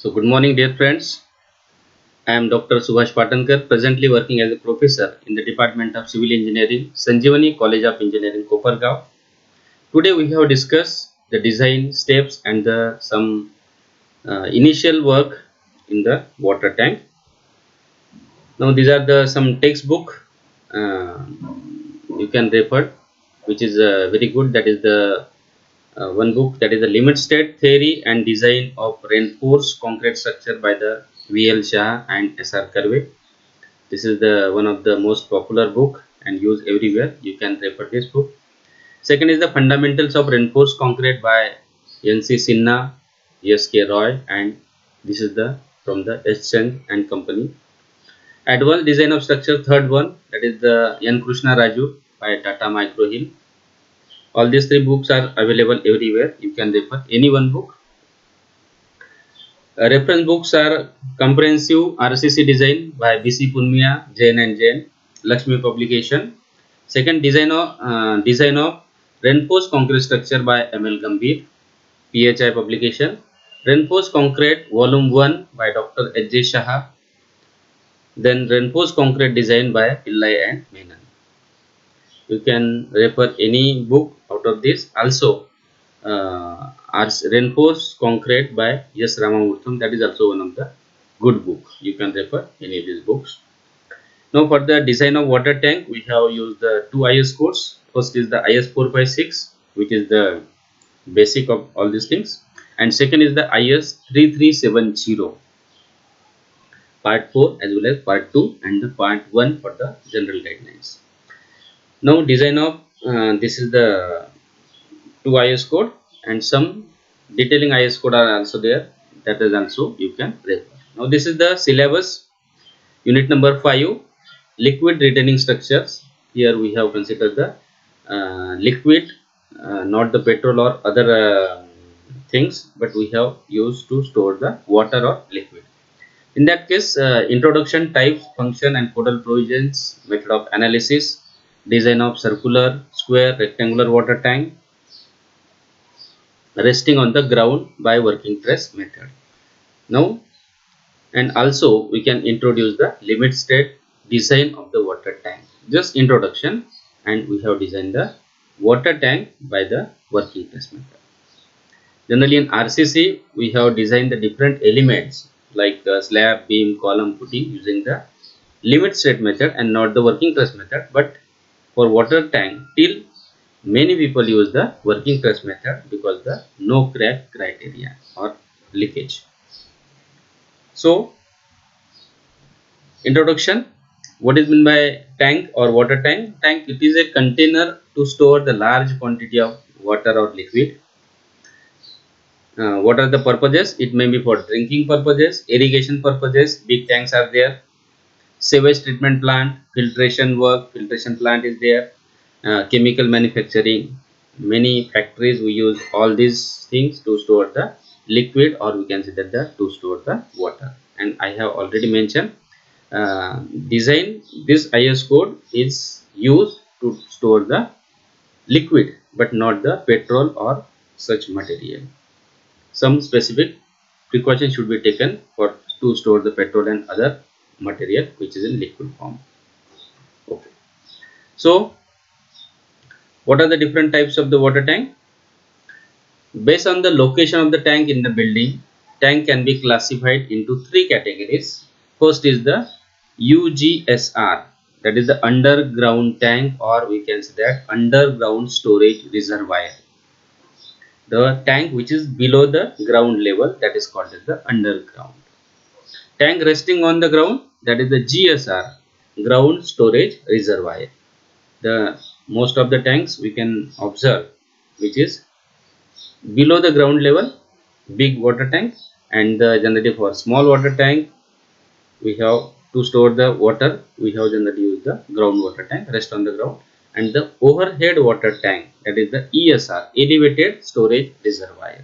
So, good morning, dear friends. I am Dr. Subhash Patankar, presently working as a professor in the Department of Civil Engineering, Sanjeevani College of Engineering, Kopargaon. Today, we have discussed the design steps and some initial work in the water tank. Now, these are the some textbook uh, you can refer, which is very good. That is the one book, that is the Limit State Theory and Design of Reinforced Concrete Structure by the V.L. Shah and S.R. Karve. This is the one of the most popular book and used everywhere. You can refer this book. Second is the Fundamentals of Reinforced Concrete by N.C. Sinha, S.K. Roy, and this is the from the S. Chand and Company. Advanced Design of Structure, third one, that is the N. Krishna Raju by Tata Micro Hill. All these three books are available everywhere. You can refer any one book. Reference books are Comprehensive RCC Design by B.C. Punmiya, Jain and Jain, Lakshmi Publication. Second, Design of Reinforced Concrete Structure by M.L. Gambhir, PHI Publication. Reinforced Concrete Volume 1 by Dr. H.J. Shah. Then Reinforced Concrete Design by Pillai and Menon. You can refer any book out of this. Also, Reinforced Concrete by S. Ramamurtham, that is also one of the good book. You can refer any of these books. Now for the design of water tank, we have used the two IS codes. First is the IS 456, which is the basic of all these things, and second is the IS 3370 part 4 as well as part 2 and the part 1 for the general guidelines. Now design of this is the two IS code and some detailing IS code are also there, that is also you can refer. Now this is the syllabus, unit number 5, liquid retaining structures. Here we have considered the liquid, not the petrol or other things, but we have used to store the water or liquid. In that case, introduction, types, function and codal provisions, method of analysis, design of circular, square, rectangular water tank, resting on the ground by working press method. Now, and also we can introduce the limit state design of the water tank. Just introduction, and we have designed the water tank by the working press method. Generally in RCC, we have designed the different elements like slab, beam, column, footing using the limit state method and not the working press method. But for water tank, till many people use the working press method because the no crack criteria or leakage. So, introduction. What is meant by tank or water tank? Tank, it is a container to store the large quantity of water or liquid. What are the purposes? It may be for drinking purposes, irrigation purposes. Big tanks are there. Sewage treatment plant, filtration work, filtration plant is there. Chemical manufacturing, many factories we use all these things to store the liquid, or we can say that to store the water. And I have already mentioned design, this IS code is used to store the liquid but not the petrol or such material. Some specific precautions should be taken for to store the petrol and other material which is in liquid form. Okay. So what are the different types of the water tank? Based on the location of the tank in the building, tank can be classified into three categories. First is the UGSR, that is the underground tank, or we can say that underground storage reservoir. The tank which is below the ground level, that is called as the underground. Tank resting on the ground, that is the GSR, ground storage reservoir. The most of the tanks we can observe which is below the ground level, big water tank, and generally for small water tank we have to store the water, we have generally use the ground water tank, rest on the ground, and the overhead water tank, that is the ESR, elevated storage reservoir.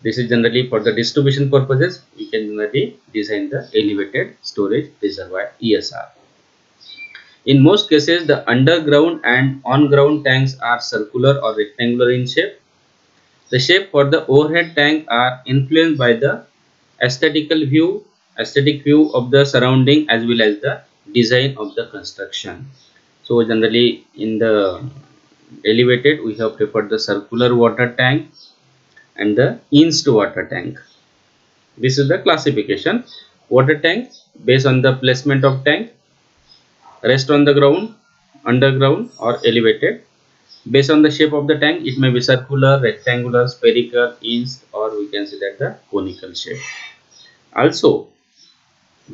This is generally for the distribution purposes, we can generally design the elevated storage reservoir ESR. In most cases, the underground and on-ground tanks are circular or rectangular in shape. The shape for the overhead tank are influenced by the aesthetic view of the surrounding as well as the design of the construction. So generally in the elevated we have preferred the circular water tank and the hinged water tank. This is the classification. Water tank based on the placement of tank, rest on the ground, underground or elevated. Based on the shape of the tank, it may be circular, rectangular, spherical, hinged, or we can say that the conical shape. Also,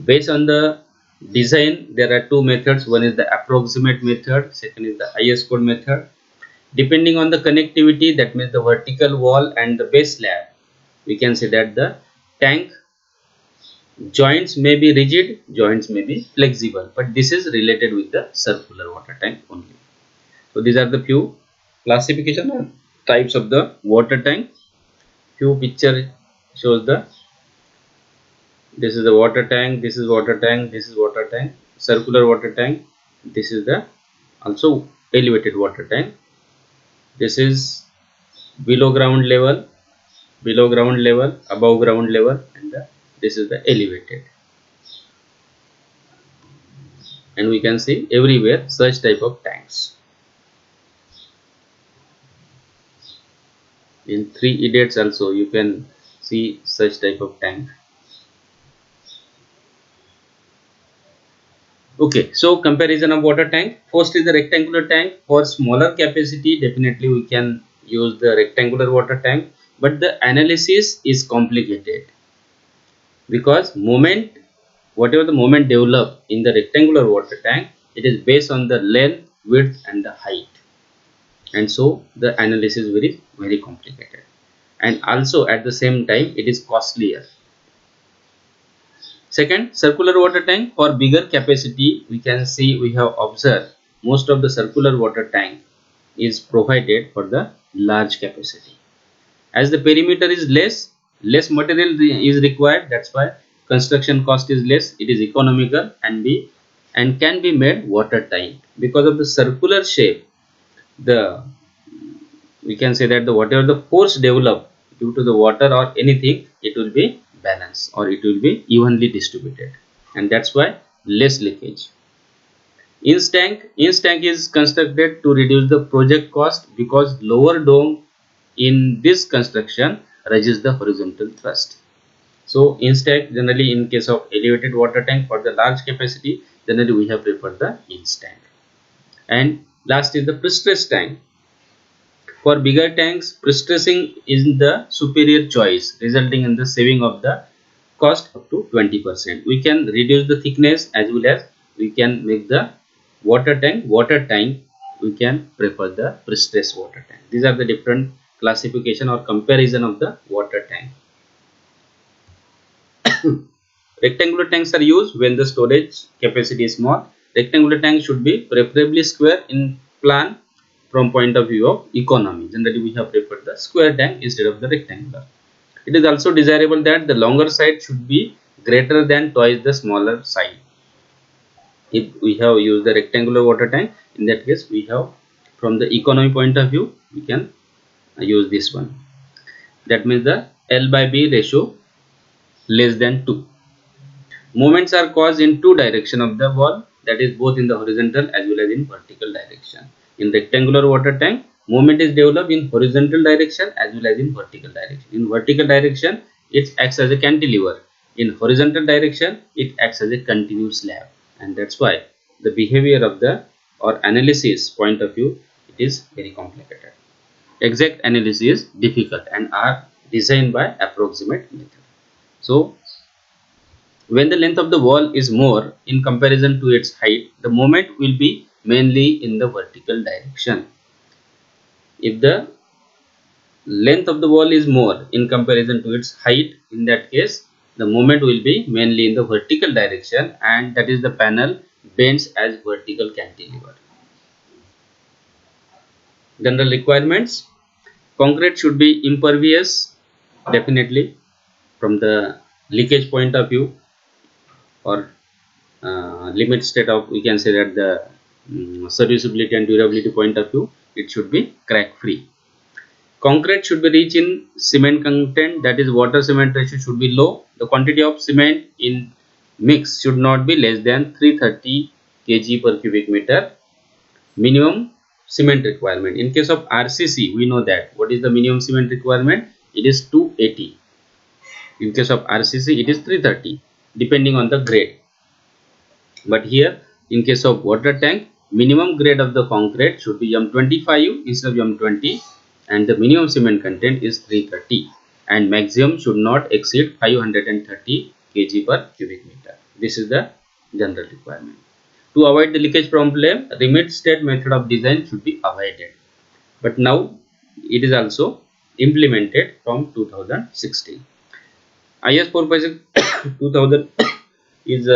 based on the design, there are two methods. One is the approximate method, second is the IS code method. Depending on the connectivity, that means the vertical wall and the base slab, we can say that the tank joints may be rigid, joints may be flexible, but this is related with the circular water tank only. So these are the few classification and types of the water tank. Few picture shows the, this is the water tank, this is water tank, this is water tank, circular water tank, this is the also elevated water tank. This is below ground level, above ground level, and this is the elevated. And we can see everywhere such type of tanks. In 3 Idiots also you can see such type of tank. Okay, so comparison of water tank. First is the rectangular tank. For smaller capacity, definitely we can use the rectangular water tank, but the analysis is complicated because whatever the moment developed in the rectangular water tank, it is based on the length, width and the height, and so the analysis is very complicated, and also at the same time it is costlier. Second, circular water tank. For bigger capacity, we can see, we have observed most of the circular water tank is provided for the large capacity. As the perimeter is less material is required, that's why construction cost is less, it is economical and can be made watertight. Because of the circular shape, we can say that whatever the force developed due to the water or anything, it will be balanced or it will be evenly distributed, and that's why less leakage. Hinged tank is constructed to reduce the project cost because lower dome in this construction raises the horizontal thrust. So hinged tank, generally in case of elevated water tank for the large capacity, generally we have preferred the hinged tank. And last is the pre-stressed tank. For bigger tanks, pre-stressing is the superior choice, resulting in the saving of the cost up to 20%. We can reduce the thickness as well as we can make the water tank watertight. We can prefer the pre-stressed water tank. These are the different classification or comparison of the water tank. Rectangular tanks are used when the storage capacity is small. Rectangular tank should be preferably square in plan from point of view of economy. Generally, we have preferred the square tank instead of the rectangular. It is also desirable that the longer side should be greater than twice the smaller side. If we have used the rectangular water tank, in that case we have, from the economy point of view, we can use this one. That means the L by B ratio less than 2. Movements are caused in 2 direction of the wall, that is both in the horizontal as well as in vertical direction. In rectangular water tank, movement is developed in horizontal direction as well as in vertical direction. In vertical direction, it acts as a cantilever. In horizontal direction, it acts as a continuous slab, and that's why the behavior of the or analysis point of view, it is very complicated. Exact analysis is difficult and are designed by approximate method. So when the length of the wall is more in comparison to its height, the moment will be mainly in the vertical direction. If the length of the wall is more in comparison to its height, in that case the moment will be mainly in the vertical direction, and that is the panel bends as vertical cantilever. General requirements: concrete should be impervious, definitely, from the leakage point of view, or limit state of, we can say that the serviceability and durability point of view, it should be crack free. Concrete should be rich in cement content, that is water cement ratio should be low. The quantity of cement in mix should not be less than 330 kg per cubic meter. Minimum cement requirement. In case of RCC, we know that what is the minimum cement requirement? It is 280. In case of RCC, it is 330 depending on the grade. But here in case of water tank, minimum grade of the concrete should be M25 instead of M20, and the minimum cement content is 330, and maximum should not exceed 530 kg per cubic meter. This is the general requirement. To avoid the leakage problem, remit state method of design should be avoided. But now it is also implemented from 2016. IS 456 2000 is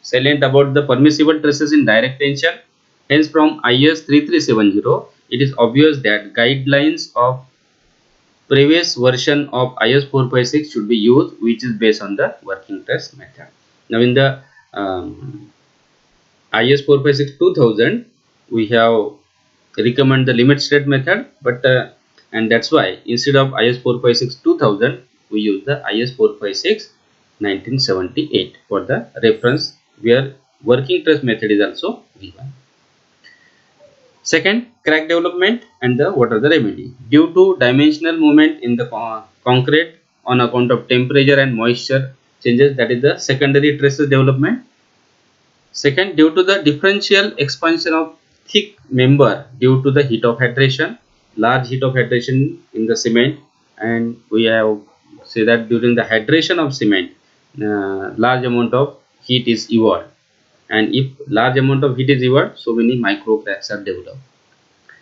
silent about the permissible stresses in direct tension. Hence, from IS 3370, it is obvious that guidelines of previous version of IS 456 should be used, which is based on the working stress method. Now, in the IS 456 2000, we have recommend the limit state method, but and that's why instead of IS 456 2000, we use the IS 456 1978 for the reference, where working stress method is also given. Second, crack development and what are the remedy. Due to dimensional movement in the concrete on account of temperature and moisture changes, that is the secondary stresses development. Second, due to the differential expansion of thick member due to the heat of hydration, large heat of hydration in the cement, and we have say that during the hydration of cement, large amount of heat is evolved, and if large amount of heat is evolved, so many micro cracks are developed.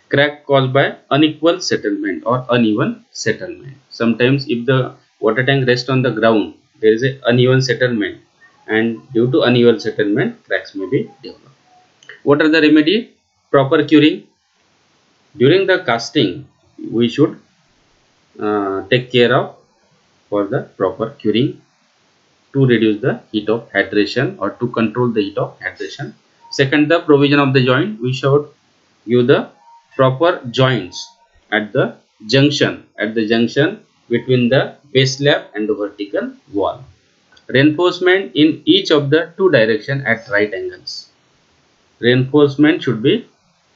Crack caused by unequal settlement or uneven settlement. Sometimes if the water tank rests on the ground, there is an uneven settlement, and due to uneven settlement, cracks may be developed. What are the remedy? Proper curing. During the casting, we should take care of for the proper curing to reduce the heat of hydration or to control the heat of hydration. Second, the provision of the joint. We should give the proper joints at the junction between the base slab and the vertical wall. Reinforcement in each of the two directions at right angles. Reinforcement should be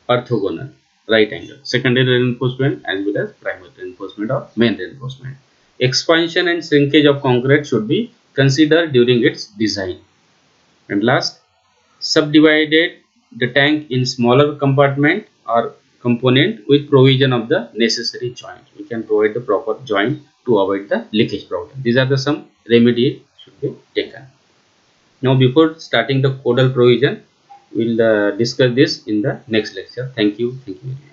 orthogonal, right angle. Secondary reinforcement as well as primary reinforcement or main reinforcement. Expansion and shrinkage of concrete should be considered during its design. And last, subdivided the tank in smaller compartment or component with provision of the necessary joint. We can provide the proper joint to avoid the leakage problem. These are the some remedy should be taken. Now, before starting the codal provision, we'll discuss this in the next lecture. Thank you. Thank you very much.